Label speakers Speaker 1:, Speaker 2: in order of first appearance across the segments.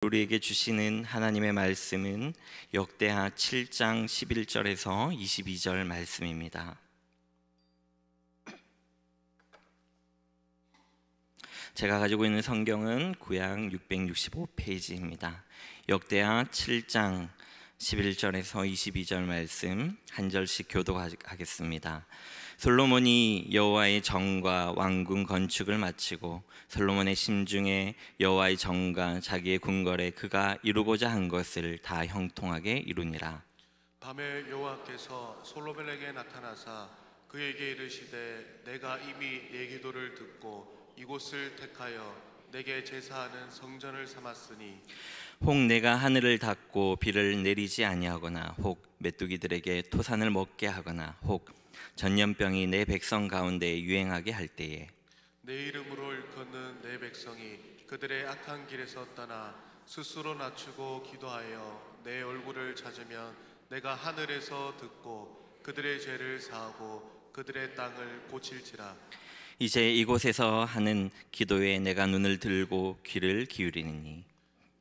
Speaker 1: 우리에게 주시는 하나님의 말씀은 역대하 7장 11절에서 22절 말씀입니다. 제가 가지고 있는 성경은 구약 665페이지입니다. 역대하 7장 11절에서 22절 말씀 한 절씩 교독하겠습니다. 솔로몬이 여호와의 정과 왕궁 건축을 마치고 솔로몬의 심중에 여호와의 정과 자기의 궁궐에 그가 이루고자 한 것을 다 형통하게 이루니라.
Speaker 2: 밤에 여호와께서 솔로몬에게 나타나사 그에게 이르시되 내가 이미 네 기도를 듣고 이곳을 택하여 내게 제사하는 성전을 삼았으니
Speaker 1: 혹 내가 하늘을 닫고 비를 내리지 아니하거나 혹 메뚜기들에게 토산을 먹게 하거나 혹 전염병이 내 백성 가운데 유행하게 할 때에
Speaker 2: 내 이름으로 일컫는 내 백성이 그들의 악한 길에서 떠나 스스로 낮추고 기도하여 내 얼굴을 찾으면 내가 하늘에서 듣고 그들의 죄를 사하고 그들의 땅을 고칠지라.
Speaker 1: 이제 이곳에서 하는 기도에 내가 눈을 들고 귀를 기울이니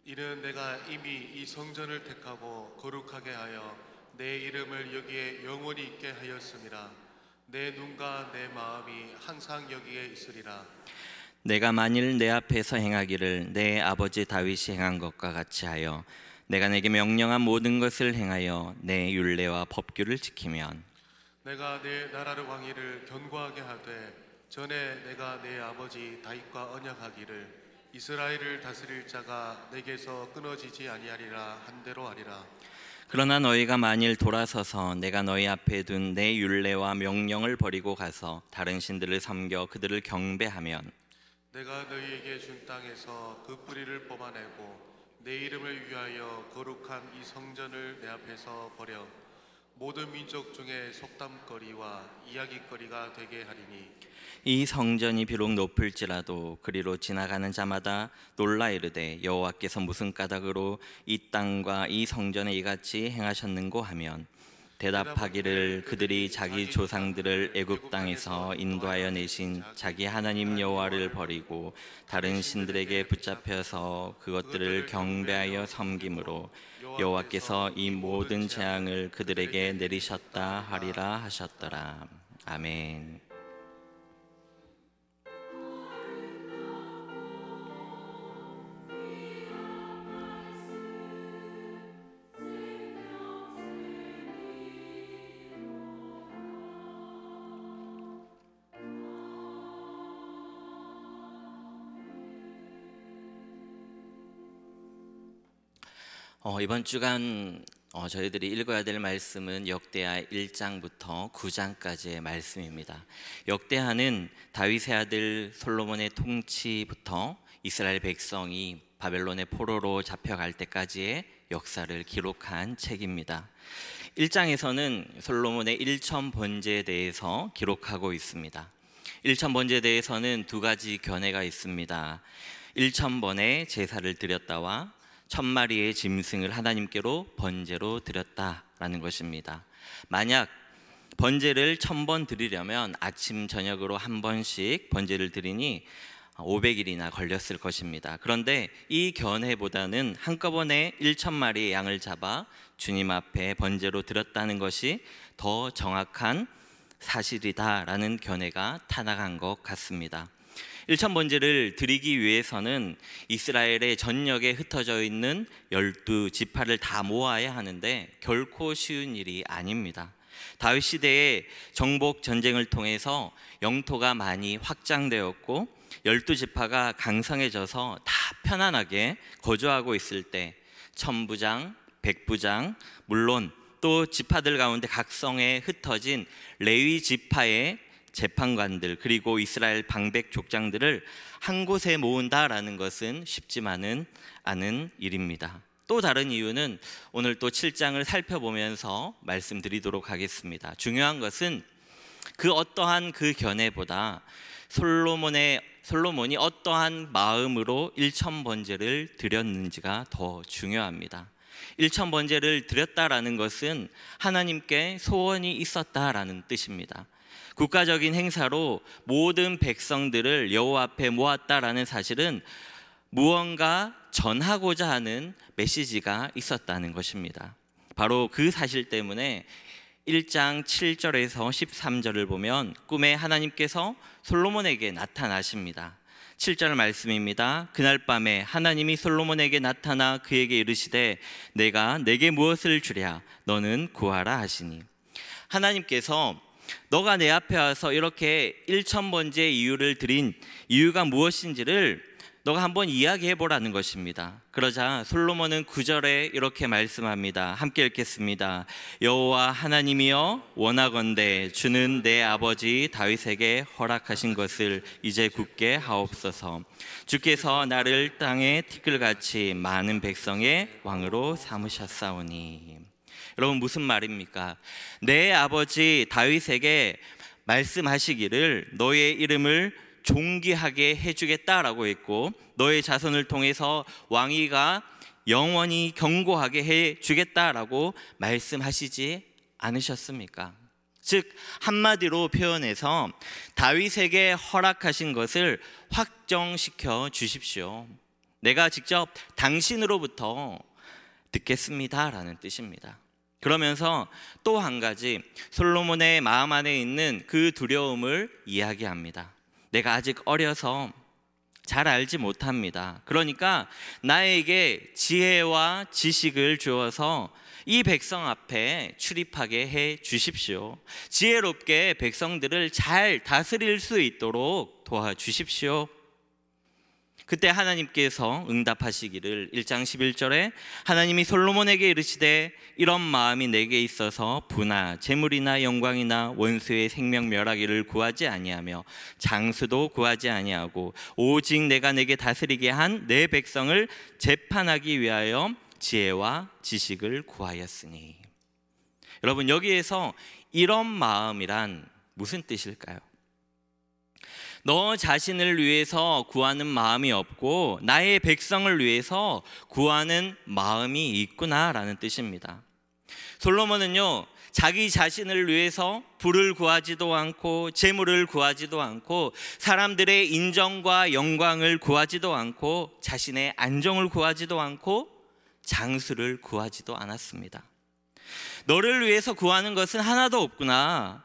Speaker 2: 이는 내가 이미 이 성전을 택하고 거룩하게 하여 내 이름을 여기에 영원히 있게 하였음이라. 내 눈과 내 마음이 항상 여기에 있으리라.
Speaker 1: 내가 만일 내 앞에서 행하기를 내 아버지 다윗이 행한 것과 같이 하여 내가 내게 명령한 모든 것을 행하여 내 율례와 법규를 지키면
Speaker 2: 내가 내 나라를 왕위를 견고하게 하되 전에 내가 내 아버지 다윗과 언약하기를 이스라엘을 다스릴 자가 내게서 끊어지지 아니하리라 한 대로 하리라.
Speaker 1: 그러나 너희가 만일 돌아서서 내가 너희 앞에 둔 내 율례와 명령을 버리고 가서 다른 신들을 섬겨 그들을 경배하면
Speaker 2: 내가 너희에게 준 땅에서 그 뿌리를 뽑아내고 내 이름을 위하여 거룩한 이 성전을 내 앞에서 버려 모든 민족 중에 속담거리와 이야기거리가 되게 하리니
Speaker 1: 이 성전이 비록 높을지라도 그리로 지나가는 자마다 놀라 이르되 여호와께서 무슨 까닭으로 이 땅과 이 성전에 이같이 행하셨는고 하면 대답하기를 그들이 자기 조상들을 애굽 땅에서 인도하여 내신 자기 하나님 여호와를 버리고 다른 신들에게 붙잡혀서 그것들을 경배하여 섬김으로 여호와께서 이 모든 재앙을 그들에게 내리셨다 하리라 하셨더라. 아멘. 이번 주간 저희들이 읽어야 될 말씀은 역대하 1장부터 9장까지의 말씀입니다. 역대하는 다윗의 아들 솔로몬의 통치부터 이스라엘 백성이 바벨론의 포로로 잡혀갈 때까지의 역사를 기록한 책입니다. 1장에서는 솔로몬의 일천 번제에 대해서 기록하고 있습니다. 일천 번제에 대해서는 두 가지 견해가 있습니다. 1000번의 제사를 드렸다와 1000마리의 짐승을 하나님께로 번제로 드렸다라는 것입니다. 만약 번제를 1000번 드리려면 아침 저녁으로 한 번씩 번제를 드리니 500일이나 걸렸을 것입니다. 그런데 이 견해보다는 한꺼번에 1000마리의 양을 잡아 주님 앞에 번제로 드렸다는 것이 더 정확한 사실이다라는 견해가 타락한 것 같습니다. 1000번제를 드리기 위해서는 이스라엘의 전역에 흩어져 있는 12지파를 다 모아야 하는데 결코 쉬운 일이 아닙니다. 다윗 시대에 정복 전쟁을 통해서 영토가 많이 확장되었고 12지파가 강성해져서 다 편안하게 거주하고 있을 때 천부장, 백부장, 물론 또 지파들 가운데 각성에 흩어진 레위 지파의 재판관들 그리고 이스라엘 방백 족장들을 한 곳에 모은다라는 것은 쉽지만은 않은 일입니다. 또 다른 이유는 오늘 또 7장을 살펴보면서 말씀드리도록 하겠습니다. 중요한 것은 그 어떠한 그 견해보다 솔로몬이 어떠한 마음으로 1000번제를 드렸는지가 더 중요합니다. 1000번제를 드렸다라는 것은 하나님께 소원이 있었다라는 뜻입니다. 국가적인 행사로 모든 백성들을 여호와 앞에 모았다라는 사실은 무언가 전하고자 하는 메시지가 있었다는 것입니다. 바로 그 사실 때문에 1장 7절에서 13절을 보면 꿈에 하나님께서 솔로몬에게 나타나십니다. 7절 말씀입니다. 그날 밤에 하나님이 솔로몬에게 나타나 그에게 이르시되 내가 내게 무엇을 주랴 너는 구하라 하시니, 하나님께서 너가 내 앞에 와서 이렇게 1,000번째 이유를 드린 이유가 무엇인지를 너가 한번 이야기해 보라는 것입니다. 그러자 솔로몬은 9절에 이렇게 말씀합니다. 함께 읽겠습니다. 여호와 하나님이여 원하건대 주는 내 아버지 다윗에게 허락하신 것을 이제 굳게 하옵소서. 주께서 나를 땅의 티끌같이 많은 백성의 왕으로 삼으셨사오니. 여러분, 무슨 말입니까? 내 아버지 다윗에게 말씀하시기를 너의 이름을 존귀하게 해주겠다라고 했고, 너의 자손을 통해서 왕위가 영원히 견고하게 해주겠다라고 말씀하시지 않으셨습니까? 즉 한마디로 표현해서 다윗에게 허락하신 것을 확정시켜 주십시오. 내가 직접 당신으로부터 듣겠습니다라는 뜻입니다. 그러면서 또 한 가지 솔로몬의 마음 안에 있는 그 두려움을 이야기합니다. 내가 아직 어려서 잘 알지 못합니다. 그러니까 나에게 지혜와 지식을 주어서 이 백성 앞에 출입하게 해 주십시오. 지혜롭게 백성들을 잘 다스릴 수 있도록 도와주십시오. 그때 하나님께서 응답하시기를 1장 11절에 하나님이 솔로몬에게 이르시되 이런 마음이 내게 있어서 부나 재물이나 영광이나 원수의 생명 멸하기를 구하지 아니하며 장수도 구하지 아니하고 오직 내가 내게 다스리게 한 내 백성을 재판하기 위하여 지혜와 지식을 구하였으니. 여러분, 여기에서 이런 마음이란 무슨 뜻일까요? 너 자신을 위해서 구하는 마음이 없고 나의 백성을 위해서 구하는 마음이 있구나라는 뜻입니다. 솔로몬은요, 자기 자신을 위해서 부를 구하지도 않고 재물을 구하지도 않고 사람들의 인정과 영광을 구하지도 않고 자신의 안정을 구하지도 않고 장수를 구하지도 않았습니다. 너를 위해서 구하는 것은 하나도 없구나,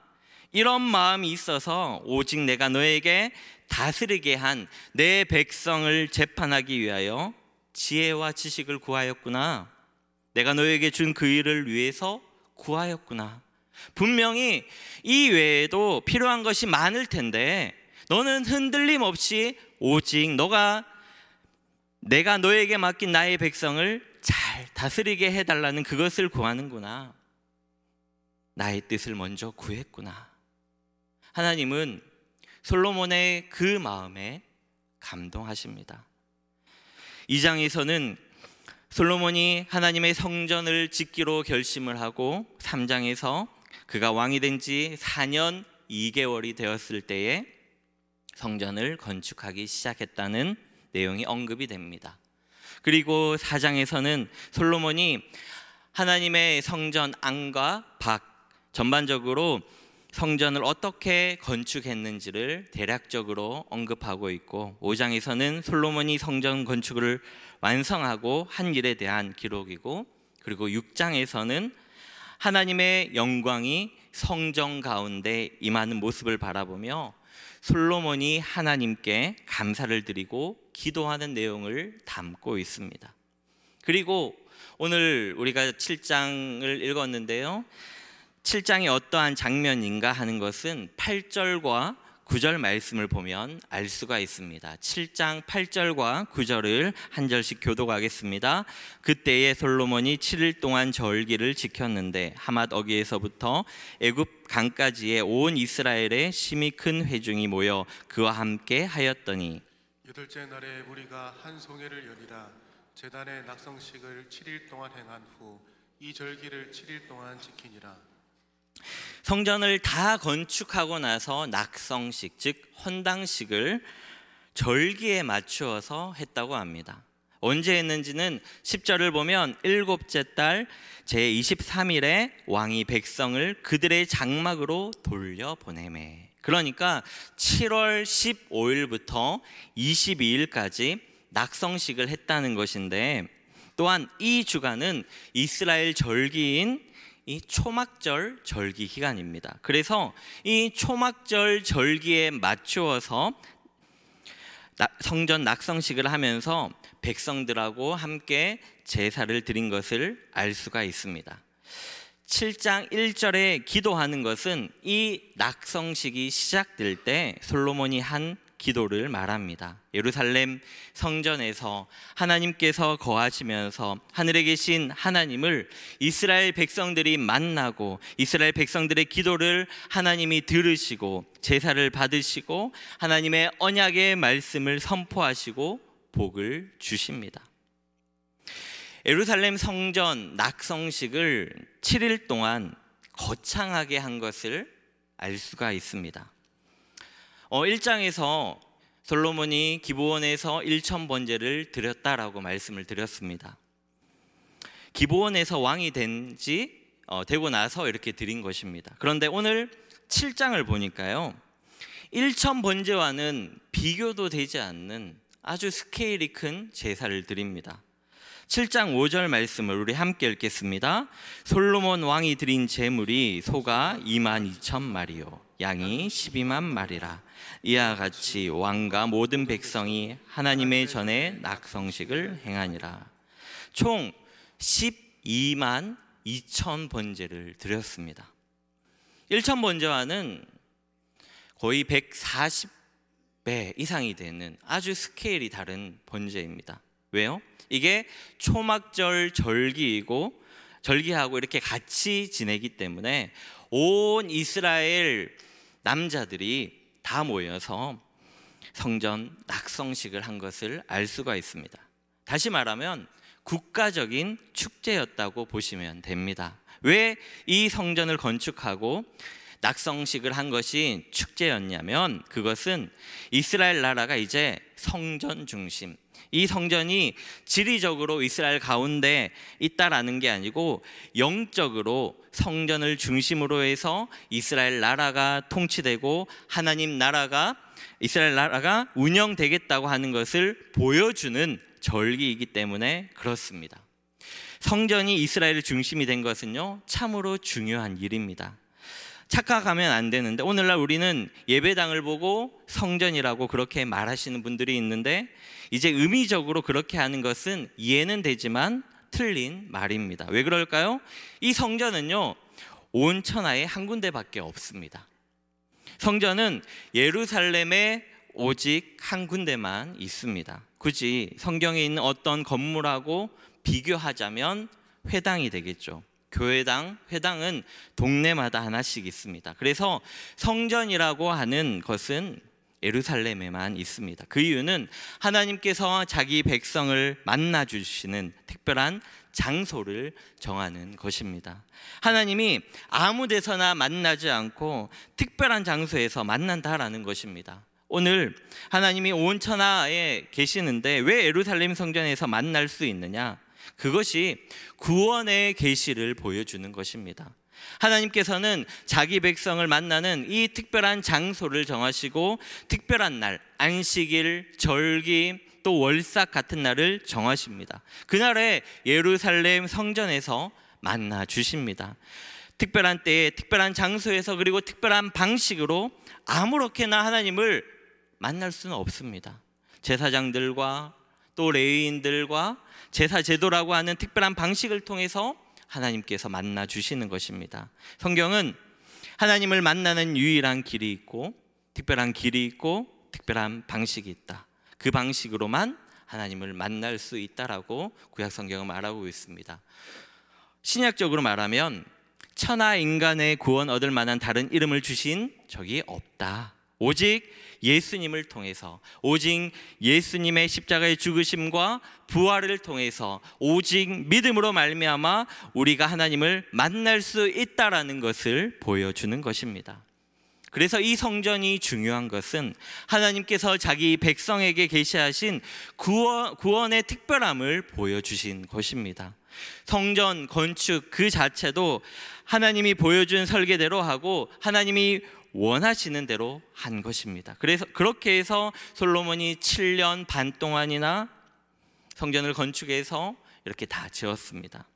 Speaker 1: 이런 마음이 있어서 오직 내가 너에게 다스리게 한 내 백성을 재판하기 위하여 지혜와 지식을 구하였구나. 내가 너에게 준 그 일을 위해서 구하였구나. 분명히 이 외에도 필요한 것이 많을 텐데 너는 흔들림 없이 오직 내가 너에게 맡긴 나의 백성을 잘 다스리게 해달라는 그것을 구하는구나. 나의 뜻을 먼저 구했구나. 하나님은 솔로몬의 그 마음에 감동하십니다. 2장에서는 솔로몬이 하나님의 성전을 짓기로 결심을 하고 3장에서 그가 왕이 된 지 4년 2개월이 되었을 때에 성전을 건축하기 시작했다는 내용이 언급이 됩니다. 그리고 4장에서는 솔로몬이 하나님의 성전 안과 밖, 전반적으로 성전을 어떻게 건축했는지를 대략적으로 언급하고 있고, 5장에서는 솔로몬이 성전 건축을 완성하고 한 일에 대한 기록이고, 그리고 6장에서는 하나님의 영광이 성전 가운데 임하는 모습을 바라보며 솔로몬이 하나님께 감사를 드리고 기도하는 내용을 담고 있습니다. 그리고 오늘 우리가 7장을 읽었는데요, 7장이 어떠한 장면인가 하는 것은 8절과 9절 말씀을 보면 알 수가 있습니다. 7장 8절과 9절을 한 절씩 교독하겠습니다. 그때에 솔로몬이 7일 동안 절기를 지켰는데 하맛 어귀에서부터 애굽 강까지의 온 이스라엘의 심히 큰 회중이 모여 그와 함께 하였더니,
Speaker 2: 여덟째 날에 우리가 한 송해를 여니라. 제단의 낙성식을 7일 동안 행한 후 이 절기를 7일 동안 지키니라.
Speaker 1: 성전을 다 건축하고 나서 낙성식, 즉 헌당식을 절기에 맞추어서 했다고 합니다. 언제 했는지는 10절을 보면 7째 달 제23일에 왕이 백성을 그들의 장막으로 돌려보내매, 그러니까 7월 15일부터 22일까지 낙성식을 했다는 것인데, 또한 이 주간은 이스라엘 절기인 이 초막절 절기 기간입니다. 그래서 이 초막절 절기에 맞추어서 성전 낙성식을 하면서 백성들하고 함께 제사를 드린 것을 알 수가 있습니다. 7장 1절에 기도하는 것은 이 낙성식이 시작될 때 솔로몬이 한 기도를 말합니다. 예루살렘 성전에서 하나님께서 거하시면서 하늘에 계신 하나님을 이스라엘 백성들이 만나고 이스라엘 백성들의 기도를 하나님이 들으시고 제사를 받으시고 하나님의 언약의 말씀을 선포하시고 복을 주십니다. 예루살렘 성전 낙성식을 7일 동안 거창하게 한 것을 알 수가 있습니다. 1장에서 솔로몬이 기브온에서 1,000번제를 드렸다라고 말씀을 드렸습니다. 기브온에서 왕이 되고 나서 이렇게 드린 것입니다. 그런데 오늘 7장을 보니까요, 1,000번제와는 비교도 되지 않는 아주 스케일이 큰 제사를 드립니다. 7장 5절 말씀을 우리 함께 읽겠습니다. 솔로몬 왕이 드린 제물이 소가 22,000마리요 양이 12만 마리라. 이와 같이 왕과 모든 백성이 하나님의 전에 낙성식을 행하니라. 총 12만 2천 번제를 드렸습니다. 1천 번제와는 거의 140배 이상이 되는 아주 스케일이 다른 번제입니다. 왜요? 이게 초막절 절기하고 이렇게 같이 지내기 때문에 온 이스라엘 남자들이 다 모여서 성전 낙성식을 한 것을 알 수가 있습니다. 다시 말하면 국가적인 축제였다고 보시면 됩니다. 왜 이 성전을 건축하고 낙성식을 한 것이 축제였냐면, 그것은 이스라엘 나라가 이제 성전 중심, 이 성전이 지리적으로 이스라엘 가운데 있다라는 게 아니고 영적으로 성전을 중심으로 해서 이스라엘 나라가 통치되고 하나님 나라가, 이스라엘 나라가 운영되겠다고 하는 것을 보여주는 절기이기 때문에 그렇습니다. 성전이 이스라엘의 중심이 된 것은요, 참으로 중요한 일입니다. 착각하면 안 되는데, 오늘날 우리는 예배당을 보고 성전이라고 그렇게 말하시는 분들이 있는데, 이제 의미적으로 그렇게 하는 것은 이해는 되지만 틀린 말입니다. 왜 그럴까요? 이 성전은요, 온 천하에 한 군데밖에 없습니다. 성전은 예루살렘에 오직 한 군데만 있습니다. 굳이 성경에 있는 어떤 건물하고 비교하자면 회당이 되겠죠. 교회당, 회당은 동네마다 하나씩 있습니다. 그래서 성전이라고 하는 것은 예루살렘에만 있습니다. 그 이유는 하나님께서 자기 백성을 만나 주시는 특별한 장소를 정하는 것입니다. 하나님이 아무 데서나 만나지 않고 특별한 장소에서 만난다라는 것입니다. 오늘 하나님이 온 천하에 계시는데 왜 예루살렘 성전에서 만날 수 있느냐? 그것이 구원의 계시를 보여주는 것입니다. 하나님께서는 자기 백성을 만나는 이 특별한 장소를 정하시고 특별한 날, 안식일, 절기, 또 월삭 같은 날을 정하십니다. 그날에 예루살렘 성전에서 만나 주십니다. 특별한 때에 특별한 장소에서 그리고 특별한 방식으로 아무렇게나 하나님을 만날 수는 없습니다. 제사장들과 또 레위인들과 제사 제도라고 하는 특별한 방식을 통해서 하나님께서 만나 주시는 것입니다. 성경은 하나님을 만나는 유일한 길이 있고 특별한 길이 있고 특별한 방식이 있다. 그 방식으로만 하나님을 만날 수 있다라고 구약 성경은 말하고 있습니다. 신약적으로 말하면 천하 인간의 구원 얻을 만한 다른 이름을 주신 적이 없다. 오직 예수님을 통해서, 오직 예수님의 십자가의 죽으심과 부활을 통해서, 오직 믿음으로 말미암아 우리가 하나님을 만날 수 있다라는 것을 보여주는 것입니다. 그래서 이 성전이 중요한 것은 하나님께서 자기 백성에게 계시하신 구원의 특별함을 보여주신 것입니다. 성전 건축 그 자체도 하나님이 보여준 설계대로 하고 하나님이 원하시는 대로 한 것입니다. 그래서 그렇게 해서 솔로몬이 7년 반 동안이나 성전을 건축해서 이렇게 다 지었습니다.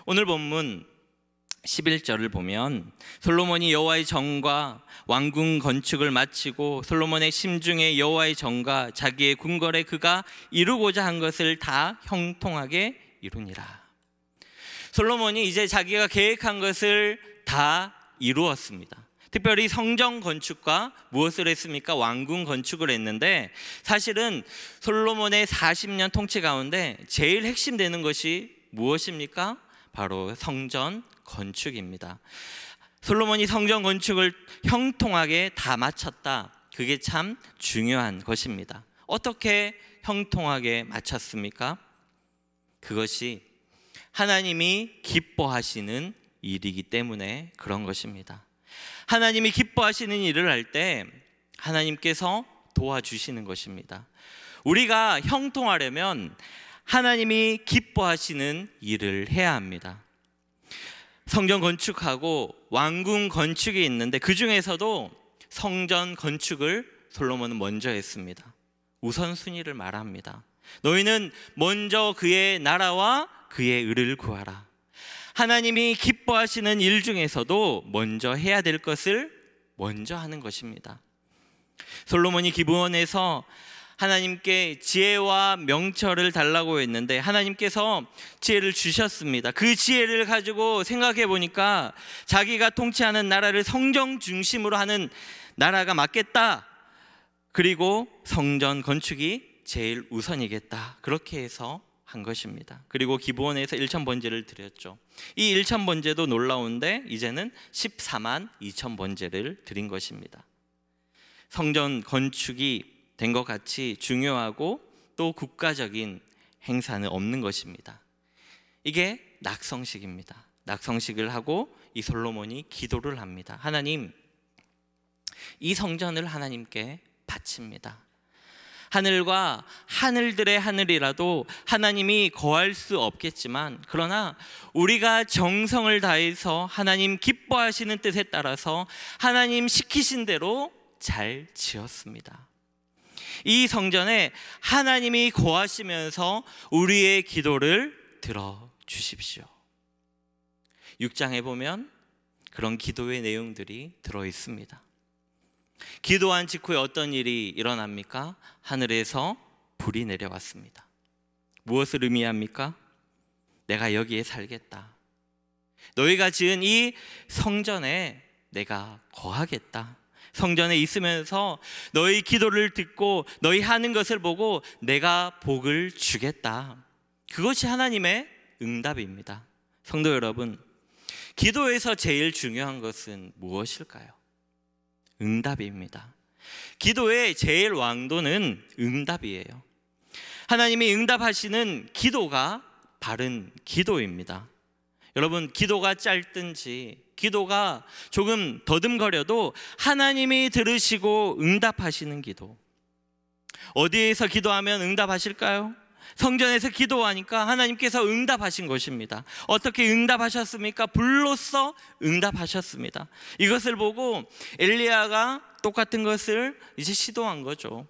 Speaker 1: 오늘 본문 11절을 보면 솔로몬이 여호와의 정과 왕궁 건축을 마치고 솔로몬의 심중에 여호와의 정과 자기의 궁궐에 그가 이루고자 한 것을 다 형통하게 이루니라. 솔로몬이 이제 자기가 계획한 것을 다 이루었습니다. 특별히 성전 건축과 무엇을 했습니까? 왕궁 건축을 했는데, 사실은 솔로몬의 40년 통치 가운데 제일 핵심되는 것이 무엇입니까? 바로 성전 건축입니다. 솔로몬이 성전 건축을 형통하게 다 마쳤다. 그게 참 중요한 것입니다. 어떻게 형통하게 마쳤습니까? 그것이 하나님이 기뻐하시는 일이기 때문에 그런 것입니다. 하나님이 기뻐하시는 일을 할 때 하나님께서 도와주시는 것입니다. 우리가 형통하려면 하나님이 기뻐하시는 일을 해야 합니다. 성전 건축하고 왕궁 건축이 있는데 그 중에서도 성전 건축을 솔로몬은 먼저 했습니다. 우선순위를 말합니다. 너희는 먼저 그의 나라와 그의 의를 구하라. 하나님이 기뻐하시는 일 중에서도 먼저 해야 될 것을 먼저 하는 것입니다. 솔로몬이 기브온에서 하나님께 지혜와 명철을 달라고 했는데 하나님께서 지혜를 주셨습니다. 그 지혜를 가지고 생각해 보니까 자기가 통치하는 나라를 성전 중심으로 하는 나라가 맞겠다. 그리고 성전 건축이 제일 우선이겠다. 그렇게 해서 한 것입니다. 그리고 기브온에서 1천 번제를 드렸죠. 이 1천 번제도 놀라운데 이제는 14만 2천 번제를 드린 것입니다. 성전 건축이 된 것 같이 중요하고 또 국가적인 행사는 없는 것입니다. 이게 낙성식입니다. 낙성식을 하고 이 솔로몬이 기도를 합니다. 하나님, 이 성전을 하나님께 바칩니다. 하늘과 하늘들의 하늘이라도 하나님이 거할 수 없겠지만, 그러나 우리가 정성을 다해서 하나님 기뻐하시는 뜻에 따라서 하나님 시키신 대로 잘 지었습니다. 이 성전에 하나님이 거하시면서 우리의 기도를 들어주십시오. 6장에 보면 그런 기도의 내용들이 들어있습니다. 기도한 직후에 어떤 일이 일어납니까? 하늘에서 불이 내려왔습니다. 무엇을 의미합니까? 내가 여기에 살겠다. 너희가 지은 이 성전에 내가 거하겠다. 성전에 있으면서 너희 기도를 듣고 너희 하는 것을 보고 내가 복을 주겠다. 그것이 하나님의 응답입니다. 성도 여러분, 기도에서 제일 중요한 것은 무엇일까요? 응답입니다. 기도의 제일 왕도는 응답이에요. 하나님이 응답하시는 기도가 바른 기도입니다. 여러분, 기도가 짧든지 기도가 조금 더듬거려도 하나님이 들으시고 응답하시는 기도. 어디에서 기도하면 응답하실까요? 성전에서 기도하니까 하나님께서 응답하신 것입니다. 어떻게 응답하셨습니까? 불로써 응답하셨습니다. 이것을 보고 엘리야가 똑같은 것을 이제 시도한 거죠.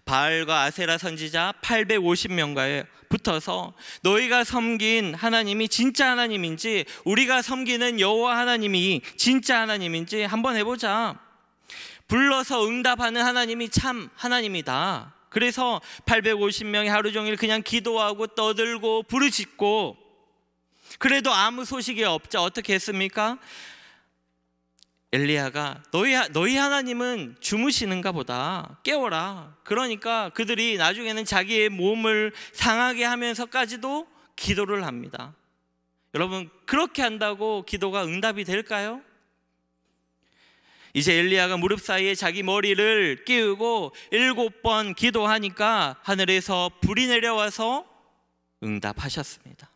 Speaker 1: 바알과 아세라 선지자 850명과에 붙어서 너희가 섬긴 하나님이 진짜 하나님인지, 우리가 섬기는 여호와 하나님이 진짜 하나님인지 한번 해보자. 불러서 응답하는 하나님이 참 하나님이다. 그래서 850명이 하루 종일 그냥 기도하고 떠들고 부르짖고, 그래도 아무 소식이 없자 어떻게 했습니까? 엘리야가 너희 하나님은 주무시는가 보다, 깨워라. 그러니까 그들이 나중에는 자기의 몸을 상하게 하면서까지도 기도를 합니다. 여러분, 그렇게 한다고 기도가 응답이 될까요? 이제 엘리야가 무릎 사이에 자기 머리를 끼우고 7번 기도하니까 하늘에서 불이 내려와서 응답하셨습니다.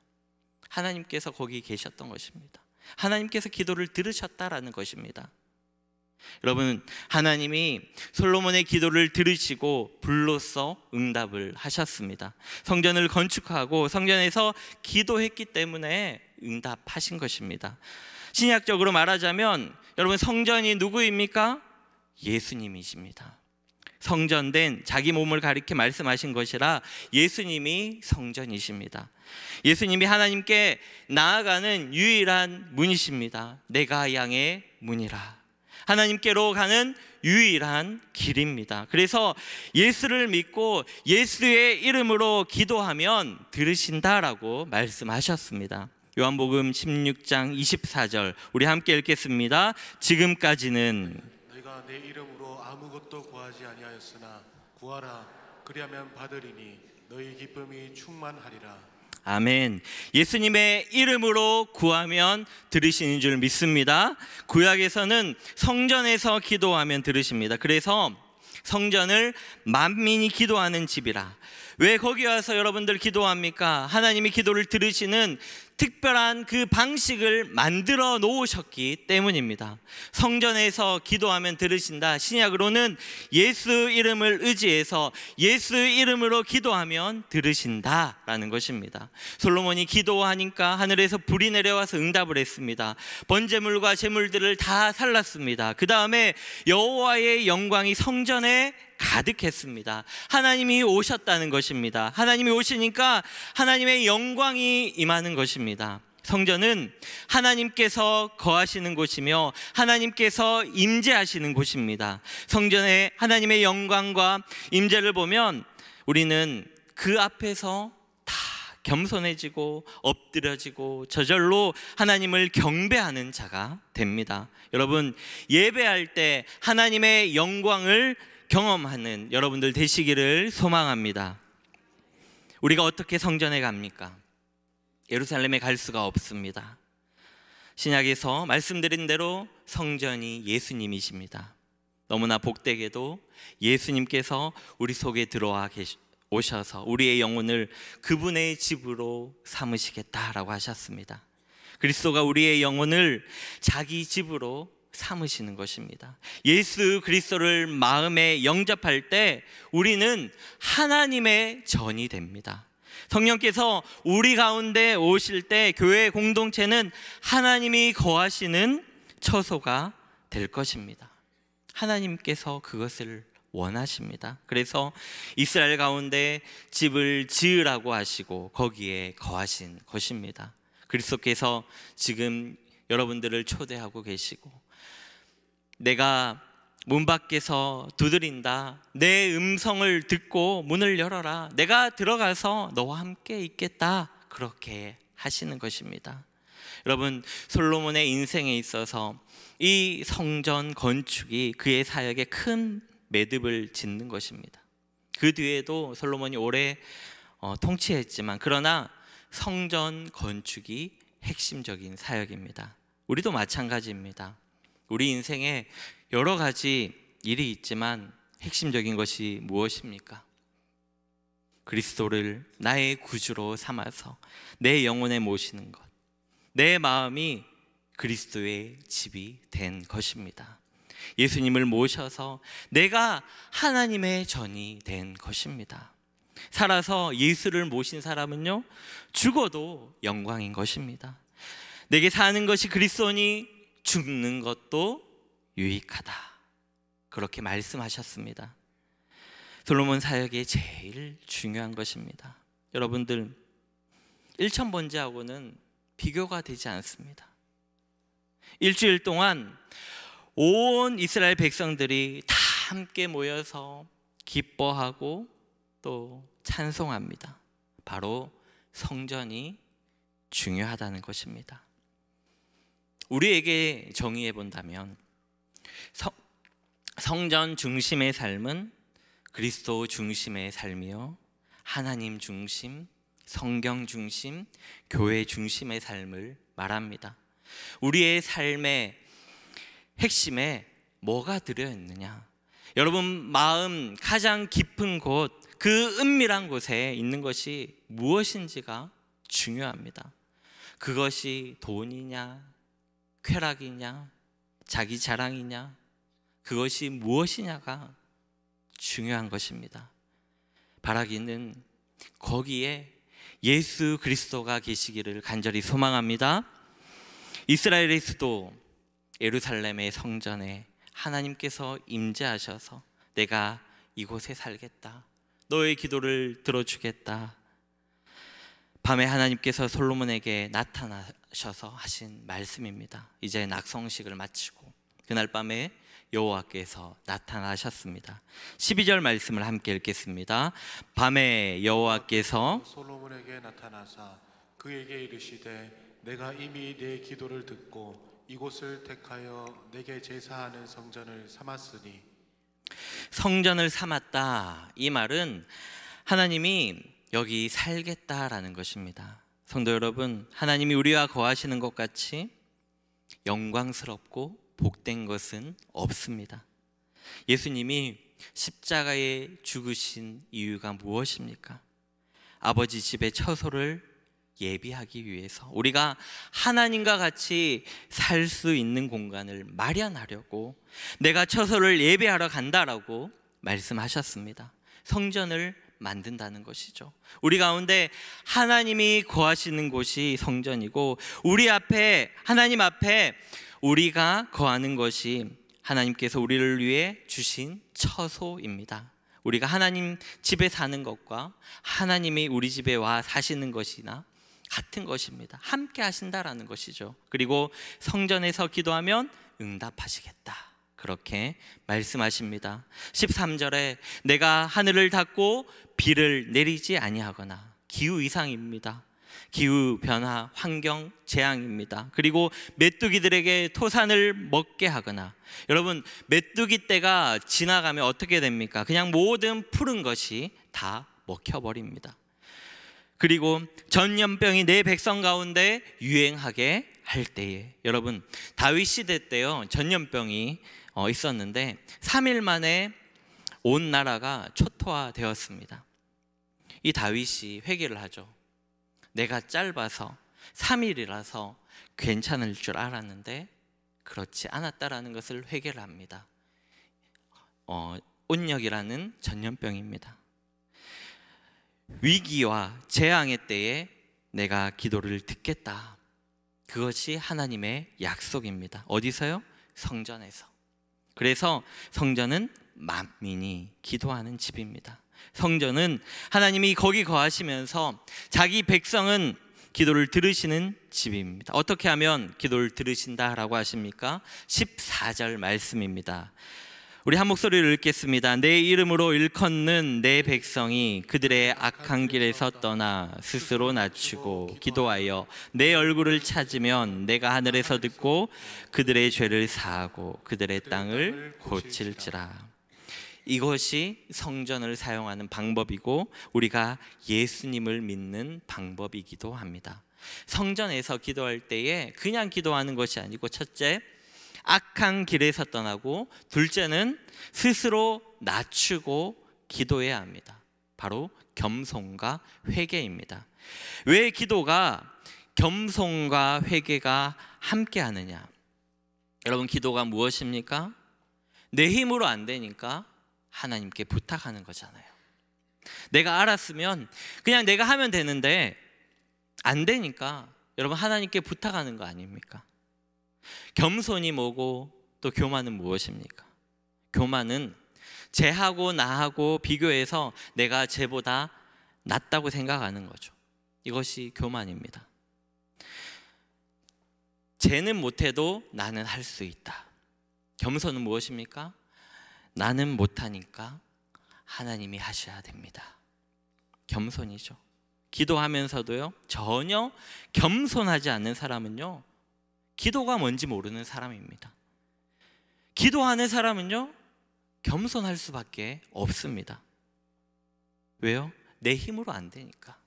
Speaker 1: 하나님께서 거기 계셨던 것입니다. 하나님께서 기도를 들으셨다라는 것입니다. 여러분, 하나님이 솔로몬의 기도를 들으시고 불로써 응답을 하셨습니다. 성전을 건축하고 성전에서 기도했기 때문에 응답하신 것입니다. 신약적으로 말하자면 여러분, 성전이 누구입니까? 예수님이십니다. 성전된 자기 몸을 가리켜 말씀하신 것이라 예수님이 성전이십니다. 예수님이 하나님께 나아가는 유일한 문이십니다. 내가 양의 문이라. 하나님께로 가는 유일한 길입니다. 그래서 예수를 믿고 예수의 이름으로 기도하면 들으신다라고 말씀하셨습니다. 요한복음 16장 24절 우리 함께 읽겠습니다. 지금까지는
Speaker 2: 너희가 내 이름으로 아무것도 구하지 아니하였으나 구하라 그리하면 받으리니 너희 기쁨이 충만하리라.
Speaker 1: 아멘. 예수님의 이름으로 구하면 들으시는 줄 믿습니다. 구약에서는 성전에서 기도하면 들으십니다. 그래서 성전을 만민이 기도하는 집이라. 왜 거기 와서 여러분들 기도합니까? 하나님이 기도를 들으시는 특별한 그 방식을 만들어 놓으셨기 때문입니다. 성전에서 기도하면 들으신다. 신약으로는 예수 이름을 의지해서 예수 이름으로 기도하면 들으신다라는 것입니다. 솔로몬이 기도하니까 하늘에서 불이 내려와서 응답을 했습니다. 번제물과 제물들을 다 살랐습니다. 그 다음에 여호와의 영광이 성전에 가득했습니다. 하나님이 오셨다는 것입니다. 하나님이 오시니까 하나님의 영광이 임하는 것입니다. 성전은 하나님께서 거하시는 곳이며 하나님께서 임재하시는 곳입니다. 성전에 하나님의 영광과 임재를 보면 우리는 그 앞에서 다 겸손해지고 엎드려지고 저절로 하나님을 경배하는 자가 됩니다. 여러분, 예배할 때 하나님의 영광을 경험하는 여러분들 되시기를 소망합니다. 우리가 어떻게 성전에 갑니까? 예루살렘에 갈 수가 없습니다. 신약에서 말씀드린 대로 성전이 예수님이십니다. 너무나 복되게도 예수님께서 우리 속에 들어와 오셔서 우리의 영혼을 그분의 집으로 삼으시겠다라고 하셨습니다. 그리스도가 우리의 영혼을 자기 집으로 삼으시는 것입니다. 예수 그리스도를 마음에 영접할 때 우리는 하나님의 전이 됩니다. 성령께서 우리 가운데 오실 때 교회 공동체는 하나님이 거하시는 처소가 될 것입니다. 하나님께서 그것을 원하십니다. 그래서 이스라엘 가운데 집을 지으라고 하시고 거기에 거하신 것입니다. 그리스도께서 지금 여러분들을 초대하고 계시고 내가 문 밖에서 두드린다. 내 음성을 듣고 문을 열어라. 내가 들어가서 너와 함께 있겠다. 그렇게 하시는 것입니다. 여러분, 솔로몬의 인생에 있어서 이 성전 건축이 그의 사역에 큰 매듭을 짓는 것입니다. 그 뒤에도 솔로몬이 오래 통치했지만 그러나 성전 건축이 핵심적인 사역입니다. 우리도 마찬가지입니다. 우리 인생에 여러 가지 일이 있지만 핵심적인 것이 무엇입니까? 그리스도를 나의 구주로 삼아서 내 영혼에 모시는 것, 내 마음이 그리스도의 집이 된 것입니다. 예수님을 모셔서 내가 하나님의 전이 된 것입니다. 살아서 예수를 모신 사람은요, 죽어도 영광인 것입니다. 내게 사는 것이 그리스도니 죽는 것도 유익하다. 그렇게 말씀하셨습니다. 솔로몬 사역의 제일 중요한 것입니다. 여러분들, 일천번제하고는 비교가 되지 않습니다. 일주일 동안 온 이스라엘 백성들이 다 함께 모여서 기뻐하고 또 찬송합니다. 바로 성전이 중요하다는 것입니다. 우리에게 정의해 본다면 성전 중심의 삶은 그리스도 중심의 삶이요, 하나님 중심, 성경 중심, 교회 중심의 삶을 말합니다. 우리의 삶의 핵심에 뭐가 들어있느냐? 여러분 마음 가장 깊은 곳, 그 은밀한 곳에 있는 것이 무엇인지가 중요합니다. 그것이 돈이냐, 쾌락이냐, 자기 자랑이냐, 그것이 무엇이냐가 중요한 것입니다. 바라기는 거기에 예수 그리스도가 계시기를 간절히 소망합니다. 이스라엘의 수도 예루살렘의 성전에 하나님께서 임재하셔서 내가 이곳에 살겠다. 너의 기도를 들어주겠다. 밤에 하나님께서 솔로몬에게 나타나셔서 하신 말씀입니다. 이제 낙성식을 마치고 그날 밤에 여호와께서 나타나셨습니다. 12절 말씀을 함께 읽겠습니다. 밤에 여호와께서
Speaker 2: 솔로몬에게 나타나사 그에게 이르시되 내가 이미 네 기도를 듣고 이곳을 택하여 내게 제사하는 성전을 삼았으니.
Speaker 1: 성전을 삼았다. 이 말은 하나님이 여기 살겠다라는 것입니다. 성도 여러분, 하나님이 우리와 거하시는 것 같이 영광스럽고 복된 것은 없습니다. 예수님이 십자가에 죽으신 이유가 무엇입니까? 아버지 집의 처소를 예비하기 위해서, 우리가 하나님과 같이 살 수 있는 공간을 마련하려고 내가 처소를 예배하러 간다라고 말씀하셨습니다. 성전을 만든다는 것이죠. 우리 가운데 하나님이 거하시는 곳이 성전이고, 우리 앞에, 하나님 앞에 우리가 거하는 것이 하나님께서 우리를 위해 주신 처소입니다. 우리가 하나님 집에 사는 것과 하나님이 우리 집에 와 사시는 것이나 같은 것입니다. 함께 하신다라는 것이죠. 그리고 성전에서 기도하면 응답하시겠다, 그렇게 말씀하십니다. 13절에 내가 하늘을 닫고 비를 내리지 아니하거나, 기후 이상입니다. 기후 변화, 환경 재앙입니다. 그리고 메뚜기들에게 토산을 먹게 하거나, 여러분 메뚜기 때가 지나가면 어떻게 됩니까? 그냥 모든 푸른 것이 다 먹혀버립니다. 그리고 전염병이 내 백성 가운데 유행하게 할 때에, 여러분 다윗 시대 때요 전염병이 있었는데 3일 만에 온 나라가 초토화되었습니다. 이 다윗이 회개를 하죠. 내가 짧아서 3일이라서 괜찮을 줄 알았는데 그렇지 않았다라는 것을 회개를 합니다. 온역이라는 전염병입니다. 위기와 재앙의 때에 내가 기도를 듣겠다. 그것이 하나님의 약속입니다. 어디서요? 성전에서. 그래서 성전은 만민이 기도하는 집입니다. 성전은 하나님이 거기 거하시면서 자기 백성은 기도를 들으시는 집입니다. 어떻게 하면 기도를 들으신다라고 하십니까? 14절 말씀입니다. 우리 한 목소리를 읽겠습니다. 내 이름으로 일컫는 내 백성이 그들의 악한 길에서 떠나 스스로 낮추고 기도하여 내 얼굴을 찾으면 내가 하늘에서 듣고 그들의 죄를 사하고 그들의 땅을 고칠지라. 이것이 성전을 사용하는 방법이고 우리가 예수님을 믿는 방법이기도 합니다. 성전에서 기도할 때에 그냥 기도하는 것이 아니고, 첫째, 악한 길에서 떠나고, 둘째는 스스로 낮추고 기도해야 합니다. 바로 겸손과 회개입니다. 왜 기도가 겸손과 회개가 함께 하느냐? 여러분, 기도가 무엇입니까? 내 힘으로 안 되니까 하나님께 부탁하는 거잖아요. 내가 알았으면 그냥 내가 하면 되는데 안 되니까 여러분 하나님께 부탁하는 거 아닙니까? 겸손이 뭐고 또 교만은 무엇입니까? 교만은 쟤하고 나하고 비교해서 내가 쟤보다 낫다고 생각하는 거죠. 이것이 교만입니다. 쟤는 못해도 나는 할 수 있다. 겸손은 무엇입니까? 나는 못하니까 하나님이 하셔야 됩니다. 겸손이죠. 기도하면서도요 전혀 겸손하지 않는 사람은요 기도가 뭔지 모르는 사람입니다. 기도하는 사람은요 겸손할 수밖에 없습니다. 왜요? 내 힘으로 안 되니까.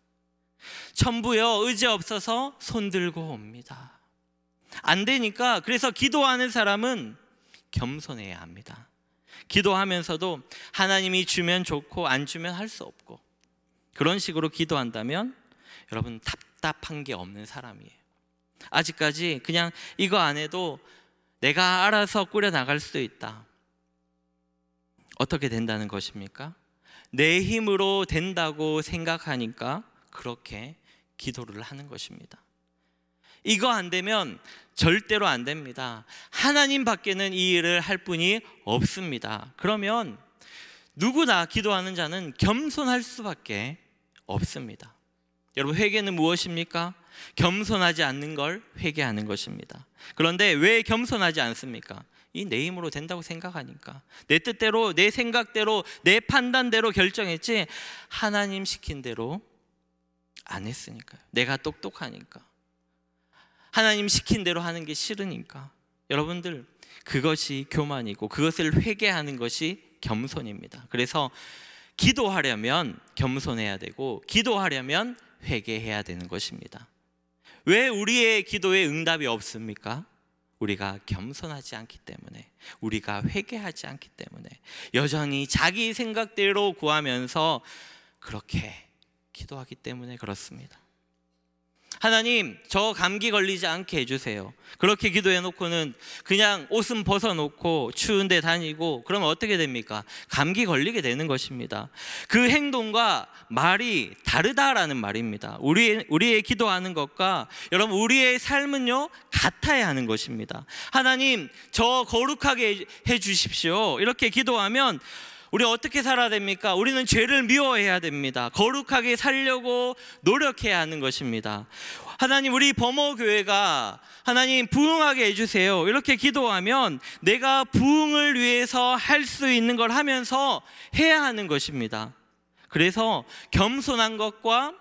Speaker 1: 천부여 의지 없어서 손 들고 옵니다. 안 되니까. 그래서 기도하는 사람은 겸손해야 합니다. 기도하면서도 하나님이 주면 좋고 안 주면 할 수 없고, 그런 식으로 기도한다면 여러분 답답한 게 없는 사람이에요. 아직까지 그냥 이거 안 해도 내가 알아서 꾸려나갈 수도 있다. 어떻게 된다는 것입니까? 내 힘으로 된다고 생각하니까 그렇게 기도를 하는 것입니다. 이거 안 되면 절대로 안 됩니다. 하나님 밖에는 이 일을 할 분이 없습니다. 그러면 누구나 기도하는 자는 겸손할 수밖에 없습니다. 여러분, 회개는 무엇입니까? 겸손하지 않는 걸 회개하는 것입니다. 그런데 왜 겸손하지 않습니까? 이 내 힘으로 된다고 생각하니까, 내 뜻대로, 내 생각대로, 내 판단대로 결정했지 하나님 시킨 대로 안 했으니까요. 내가 똑똑하니까, 하나님 시킨 대로 하는 게 싫으니까. 여러분들, 그것이 교만이고 그것을 회개하는 것이 겸손입니다. 그래서 기도하려면 겸손해야 되고, 기도하려면 회개해야 되는 것입니다. 왜 우리의 기도에 응답이 없습니까? 우리가 겸손하지 않기 때문에, 우리가 회개하지 않기 때문에, 여전히 자기 생각대로 구하면서 그렇게 기도하기 때문에 그렇습니다. 하나님, 저 감기 걸리지 않게 해주세요. 그렇게 기도해놓고는 그냥 옷은 벗어놓고 추운데 다니고, 그러면 어떻게 됩니까? 감기 걸리게 되는 것입니다. 그 행동과 말이 다르다라는 말입니다. 우리의 기도하는 것과 여러분, 우리의 삶은요 같아야 하는 것입니다. 하나님, 저 거룩하게 해주십시오. 이렇게 기도하면 우리 어떻게 살아야 됩니까? 우리는 죄를 미워해야 됩니다. 거룩하게 살려고 노력해야 하는 것입니다. 하나님, 우리 범어교회가 하나님 부흥하게 해주세요. 이렇게 기도하면 내가 부흥을 위해서 할 수 있는 걸 하면서 해야 하는 것입니다. 그래서 겸손한 것과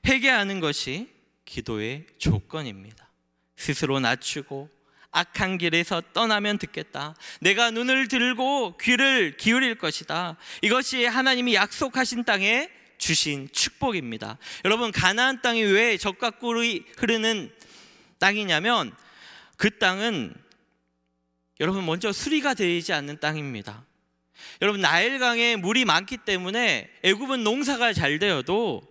Speaker 1: 회개하는 것이 기도의 조건입니다. 스스로 낮추고 악한 길에서 떠나면 듣겠다. 내가 눈을 들고 귀를 기울일 것이다. 이것이 하나님이 약속하신 땅에 주신 축복입니다. 여러분, 가나안 땅이 왜 젖과 꿀이 흐르는 땅이냐면, 그 땅은 여러분 먼저 수리가 되지 않는 땅입니다. 여러분, 나일강에 물이 많기 때문에 애굽은 농사가 잘 되어도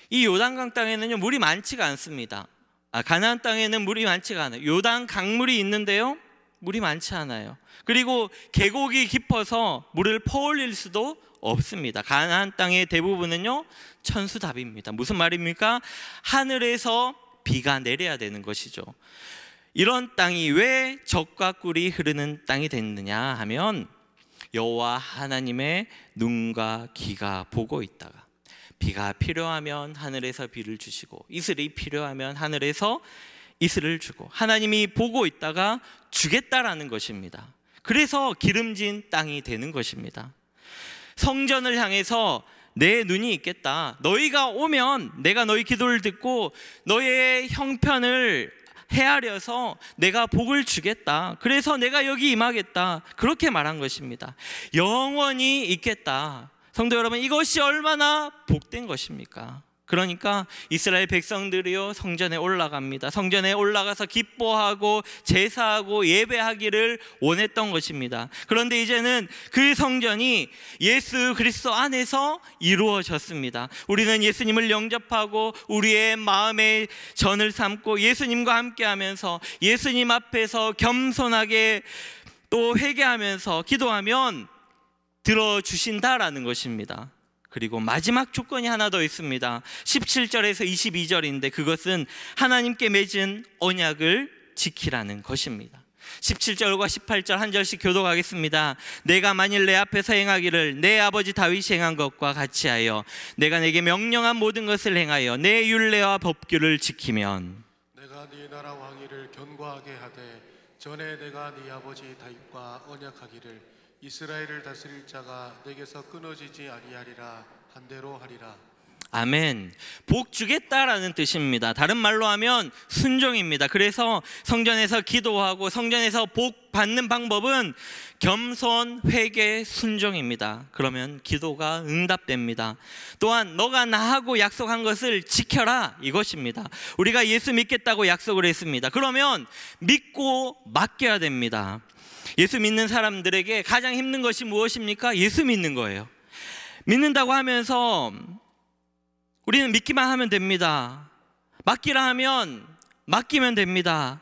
Speaker 1: 이 요단강 땅에는요 물이 많지가 않습니다. 가나안 땅에는 물이 많지가 않아요. 요단 강물이 있는데요 물이 많지 않아요. 그리고 계곡이 깊어서 물을 퍼올릴 수도 없습니다. 가나안 땅의 대부분은요 천수답입니다. 무슨 말입니까? 하늘에서 비가 내려야 되는 것이죠. 이런 땅이 왜 젖과 꿀이 흐르는 땅이 됐느냐 하면, 여호와 하나님의 눈과 귀가 보고 있다가 비가 필요하면 하늘에서 비를 주시고, 이슬이 필요하면 하늘에서 이슬을 주고, 하나님이 보고 있다가 주겠다라는 것입니다. 그래서 기름진 땅이 되는 것입니다. 성전을 향해서 내 눈이 있겠다. 너희가 오면 내가 너희 기도를 듣고 너희의 형편을 헤아려서 내가 복을 주겠다. 그래서 내가 여기 임하겠다. 그렇게 말한 것입니다. 영원히 있겠다. 성도 여러분, 이것이 얼마나 복된 것입니까? 그러니까 이스라엘 백성들이요 성전에 올라갑니다. 성전에 올라가서 기뻐하고 제사하고 예배하기를 원했던 것입니다. 그런데 이제는 그 성전이 예수 그리스도 안에서 이루어졌습니다. 우리는 예수님을 영접하고 우리의 마음에 전을 삼고 예수님과 함께하면서 예수님 앞에서 겸손하게 또 회개하면서 기도하면 들어주신다라는 것입니다. 그리고 마지막 조건이 하나 더 있습니다. 17절에서 22절인데 그것은 하나님께 맺은 언약을 지키라는 것입니다. 17절과 18절 한 절씩 교독하겠습니다. 내가 만일 내 앞에서 행하기를 내 아버지 다윗이 행한 것과 같이 하여 내가 내게 명령한 모든 것을 행하여 내 율례와 법규를 지키면,
Speaker 2: 내가 네 나라 왕위를 견고하게 하되 전에 내가 네 아버지 다윗과 언약하기를 이스라엘을 다스릴 자가 내게서 끊어지지 아니하리라 한대로 하리라.
Speaker 1: 아멘. 복 주겠다라는 뜻입니다. 다른 말로 하면 순종입니다. 그래서 성전에서 기도하고 성전에서 복 받는 방법은 겸손, 회개, 순종입니다. 그러면 기도가 응답됩니다. 또한 너가 나하고 약속한 것을 지켜라, 이것입니다. 우리가 예수 믿겠다고 약속을 했습니다. 그러면 믿고 맡겨야 됩니다. 예수 믿는 사람들에게 가장 힘든 것이 무엇입니까? 예수 믿는 거예요. 믿는다고 하면서 우리는 믿기만 하면 됩니다. 맡기라 하면 맡기면 됩니다.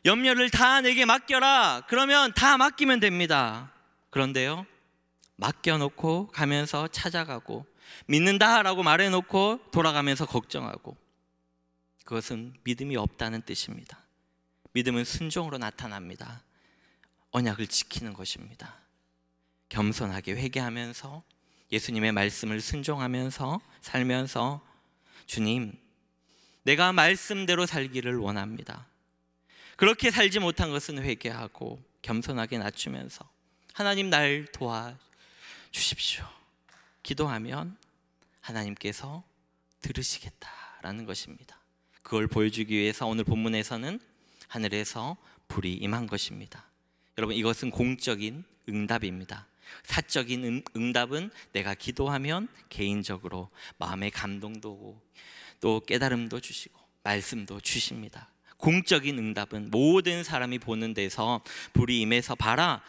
Speaker 1: 염려를 다 내게 맡겨라, 그러면 다 맡기면 됩니다. 그런데요, 맡겨놓고 가면서 찾아가고 믿는다라고 말해놓고 돌아가면서 걱정하고, 그것은 믿음이 없다는 뜻입니다. 믿음은 순종으로 나타납니다. 언약을 지키는 것입니다. 겸손하게 회개하면서 예수님의 말씀을 순종하면서 살면서 주님, 내가 말씀대로 살기를 원합니다. 그렇게 살지 못한 것은 회개하고 겸손하게 낮추면서 하나님 날 도와주십시오 기도하면 하나님께서 들으시겠다라는 것입니다. 그걸 보여주기 위해서 오늘 본문에서는 하늘에서 불이 임한 것입니다. 여러분, 이것은 공적인 응답입니다. 사적인 응답은 내가 기도하면 개인적으로 마음의 감동도 오고 또 깨달음도 주시고 말씀도 주십니다. 공적인 응답은 모든 사람이 보는 데서 불이 임해서 봐라,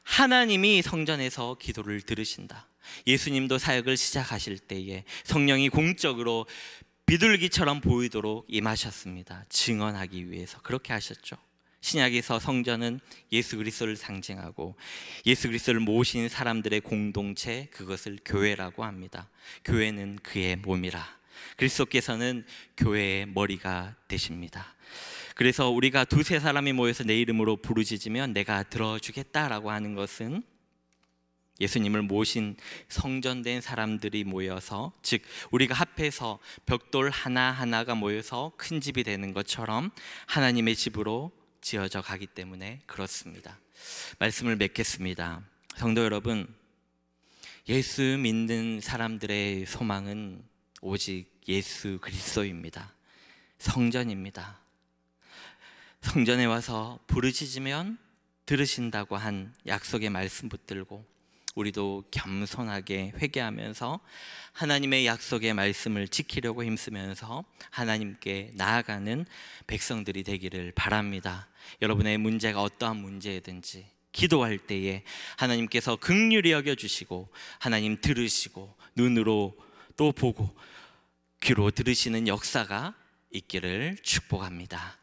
Speaker 1: 하나님이 성전에서 기도를 들으신다. 예수님도 사역을 시작하실 때에 성령이 공적으로 비둘기처럼 보이도록 임하셨습니다. 증언하기 위해서 그렇게 하셨죠. 신약에서 성전은 예수 그리스도를 상징하고 예수 그리스도를 모신 사람들의 공동체, 그것을 교회라고 합니다. 교회는 그의 몸이라. 그리스도께서는 교회의 머리가 되십니다. 그래서 우리가 두세 사람이 모여서 내 이름으로 부르짖으면 내가 들어주겠다라고 하는 것은 예수님을 모신 성전된 사람들이 모여서, 즉 우리가 합해서 벽돌 하나하나가 모여서 큰 집이 되는 것처럼 하나님의 집으로 지어져 가기 때문에 그렇습니다. 말씀을 맺겠습니다. 성도 여러분, 예수 믿는 사람들의 소망은 오직 예수 그리스도입니다. 성전입니다. 성전에 와서 부르짖으면 들으신다고 한 약속의 말씀 붙들고 우리도 겸손하게 회개하면서 하나님의 약속의 말씀을 지키려고 힘쓰면서 하나님께 나아가는 백성들이 되기를 바랍니다. 여러분의 문제가 어떠한 문제든지 기도할 때에 하나님께서 긍휼히 여겨주시고 하나님 들으시고 눈으로 또 보고 귀로 들으시는 역사가 있기를 축복합니다.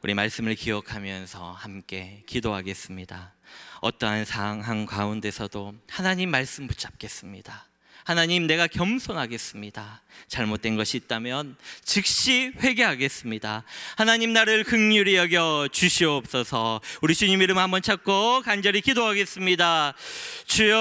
Speaker 1: 우리 말씀을 기억하면서 함께 기도하겠습니다. 어떠한 상황 가운데서도 하나님 말씀 붙잡겠습니다. 하나님, 내가 겸손하겠습니다. 잘못된 것이 있다면 즉시 회개하겠습니다. 하나님, 나를 긍휼히 여겨 주시옵소서. 우리 주님 이름 한번 찾고 간절히 기도하겠습니다. 주여